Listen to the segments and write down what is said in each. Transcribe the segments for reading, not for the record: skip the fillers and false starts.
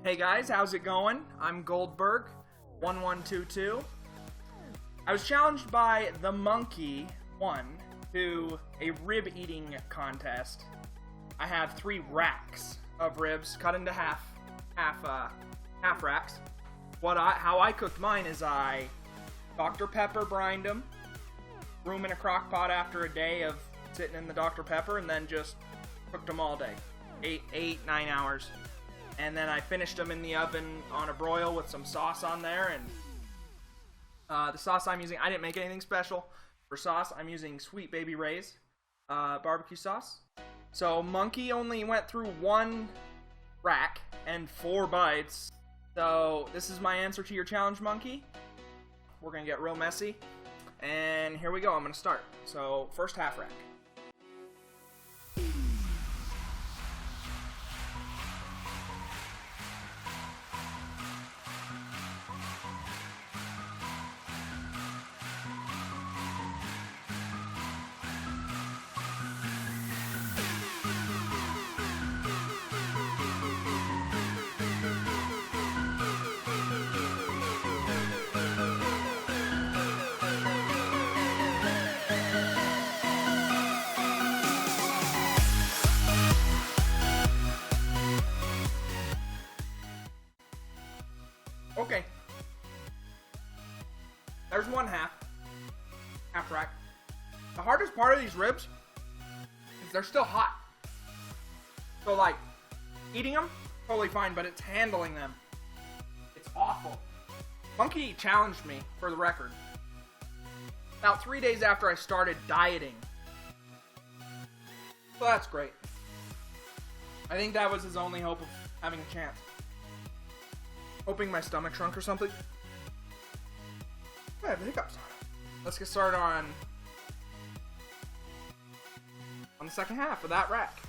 Hey guys, how's it going? I'm Goldberg1122. I was challenged by the Mnky to a rib eating contest. I have 3 racks of ribs cut into half racks. How I cooked mine is I Dr. Pepper brined them, threw them in a crock pot after a day of sitting in the Dr. Pepper, and then just cooked them all day. 9 hours. And then I finished them in the oven on a broil with some sauce on there. And the sauce I'm using, I didn't make anything special. For sauce, I'm using Sweet Baby Ray's barbecue sauce. So Mnky only went through 1 rack and 4 bites. So this is my answer to your challenge, Mnky. We're going to get real messy. And here we go. I'm going to start. So first half rack. Okay. There's 1 half rack. The hardest part of these ribs is they're still hot. So like, eating them, totally fine, but it's handling them. It's awful. Mnky challenged me, for the record, about 3 days after I started dieting. So that's great. I think that was his only hope of having a chance. Hoping my stomach shrunk or something. I have hiccups. Let's get started on the second half of that rack.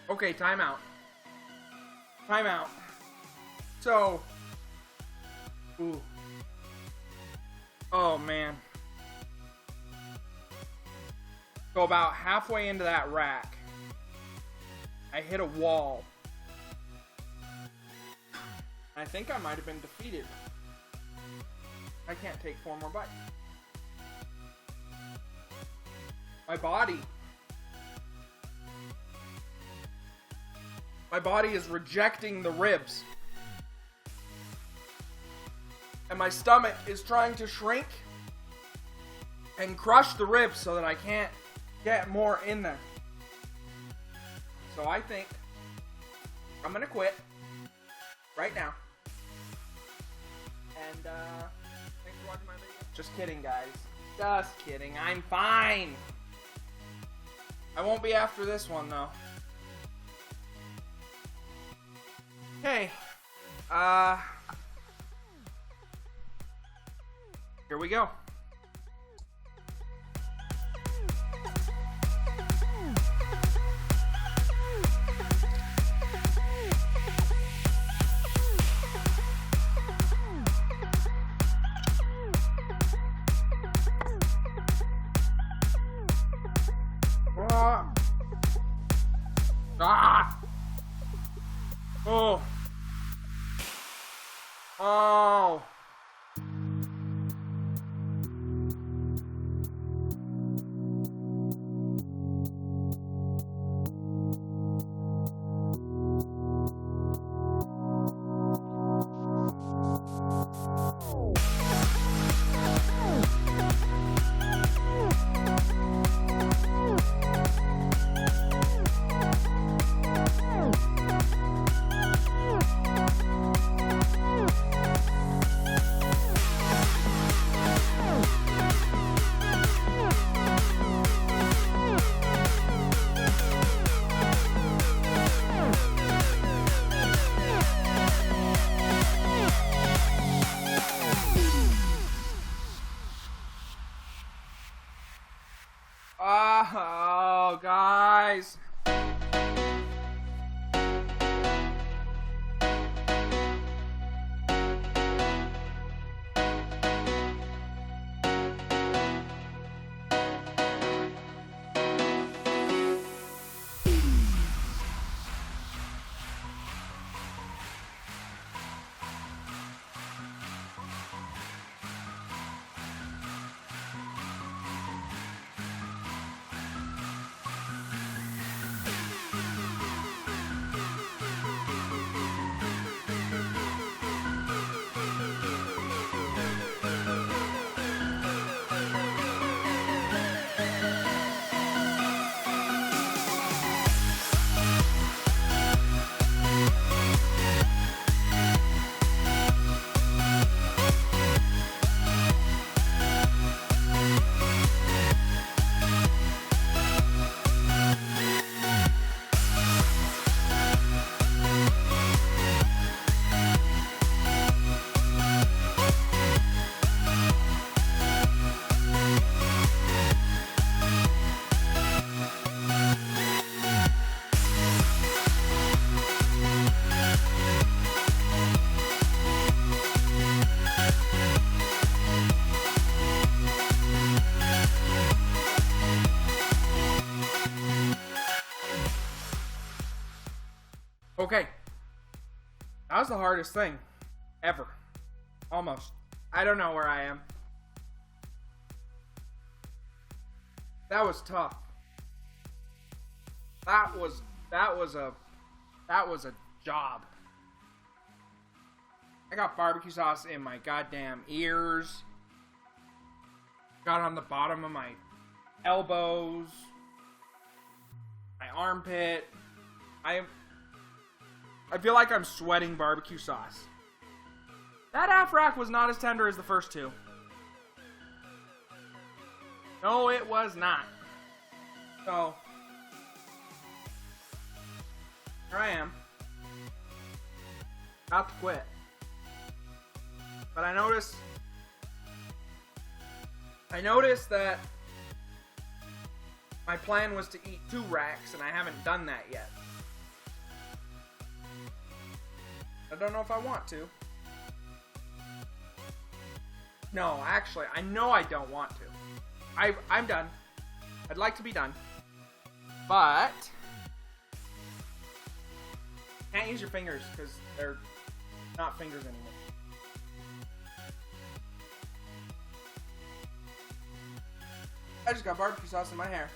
Okay, timeout. So, oh man. So about halfway into that rack, I hit a wall. I think I might have been defeated. I can't take 4 more bites. My body is rejecting the ribs. And my stomach is trying to shrink and crush the ribs so that I can't get more in there. So I think I'm gonna quit right now. And thanks for watching my video. Just kidding, guys. Just kidding. I'm fine. I won't be after this one though. Okay, here we go. Oh. Oh. Oh, guys. Okay. That was the hardest thing ever. Almost. I don't know where I am. That was tough. That was a job. I got barbecue sauce in my goddamn ears. Got on the bottom of my elbows. My armpit. I feel like I'm sweating barbecue sauce. That half rack was not as tender as the first two. No, it was not. So, here I am. About to quit. But I noticed that my plan was to eat 2 racks, and I haven't done that yet. I don't know if I want to. No, actually, I know I don't want to. I'm done. I'd like to be done. But can't use your fingers because they're not fingers anymore. I just got barbecue sauce in my hair.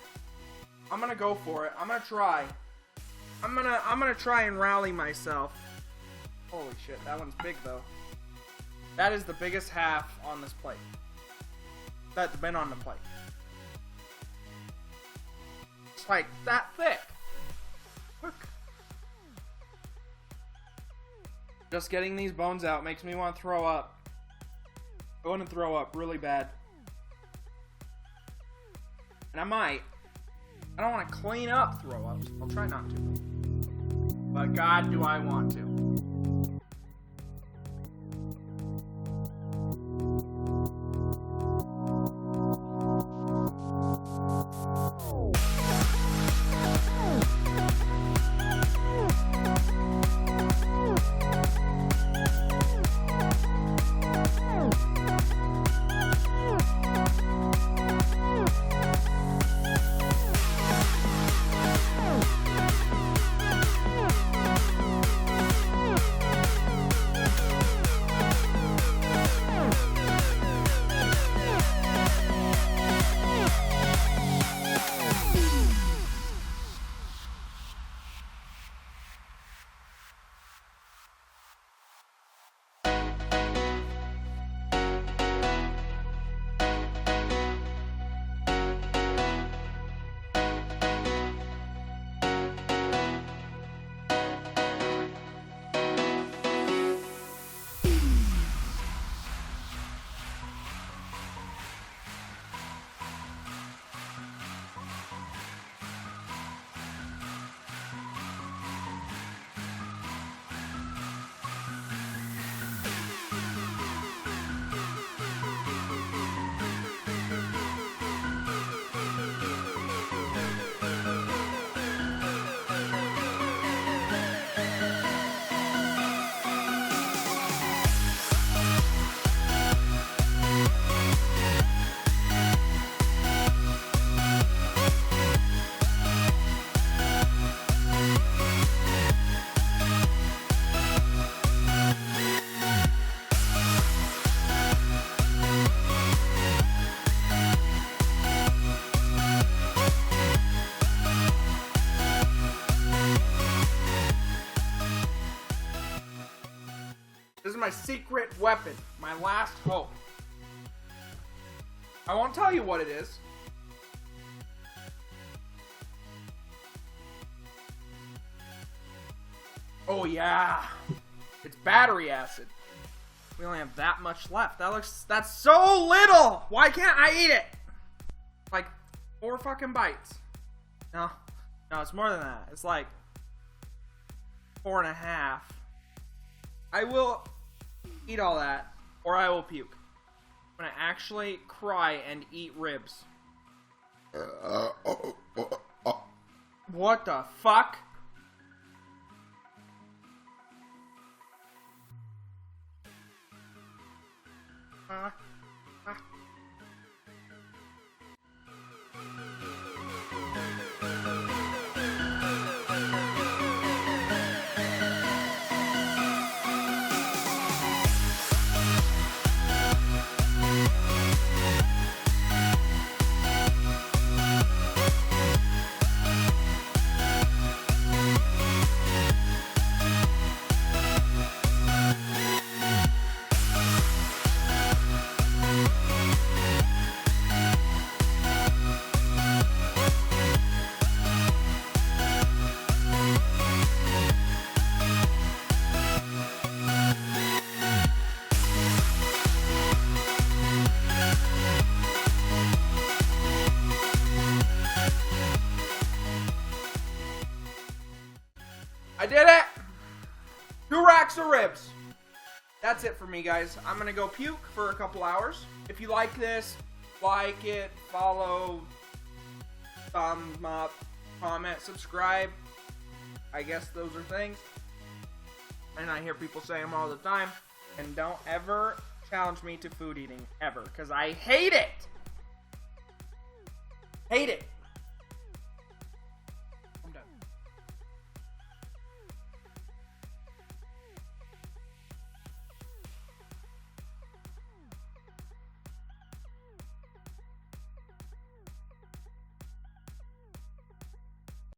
I'm gonna go for it. I'm gonna try. I'm gonna try and rally myself. Holy shit, that one's big though. That is the biggest half on this plate. That's been on the plate. It's like that thick. Look. Just getting these bones out makes me want to throw up. I want to throw up really bad. And I might. I don't want to clean up throw-ups. I'll try not to. But God, do I want to. my secret weapon. My last hope. I won't tell you what it is. Oh yeah. It's battery acid. We only have that much left. That's so little! Why can't I eat it? Like 4 fucking bites. No, it's more than that. It's like 4.5. I will eat all that, or I will puke. I'm gonna actually cry and eat ribs. What the fuck? I did it! 2 racks of ribs. That's it for me, guys. I'm gonna go puke for a couple hours. If you like this, like it, follow, thumb up, comment, subscribe. I guess those are things. And I hear people say them all the time. And don't ever challenge me to food eating, ever. Because I hate it! Hate it!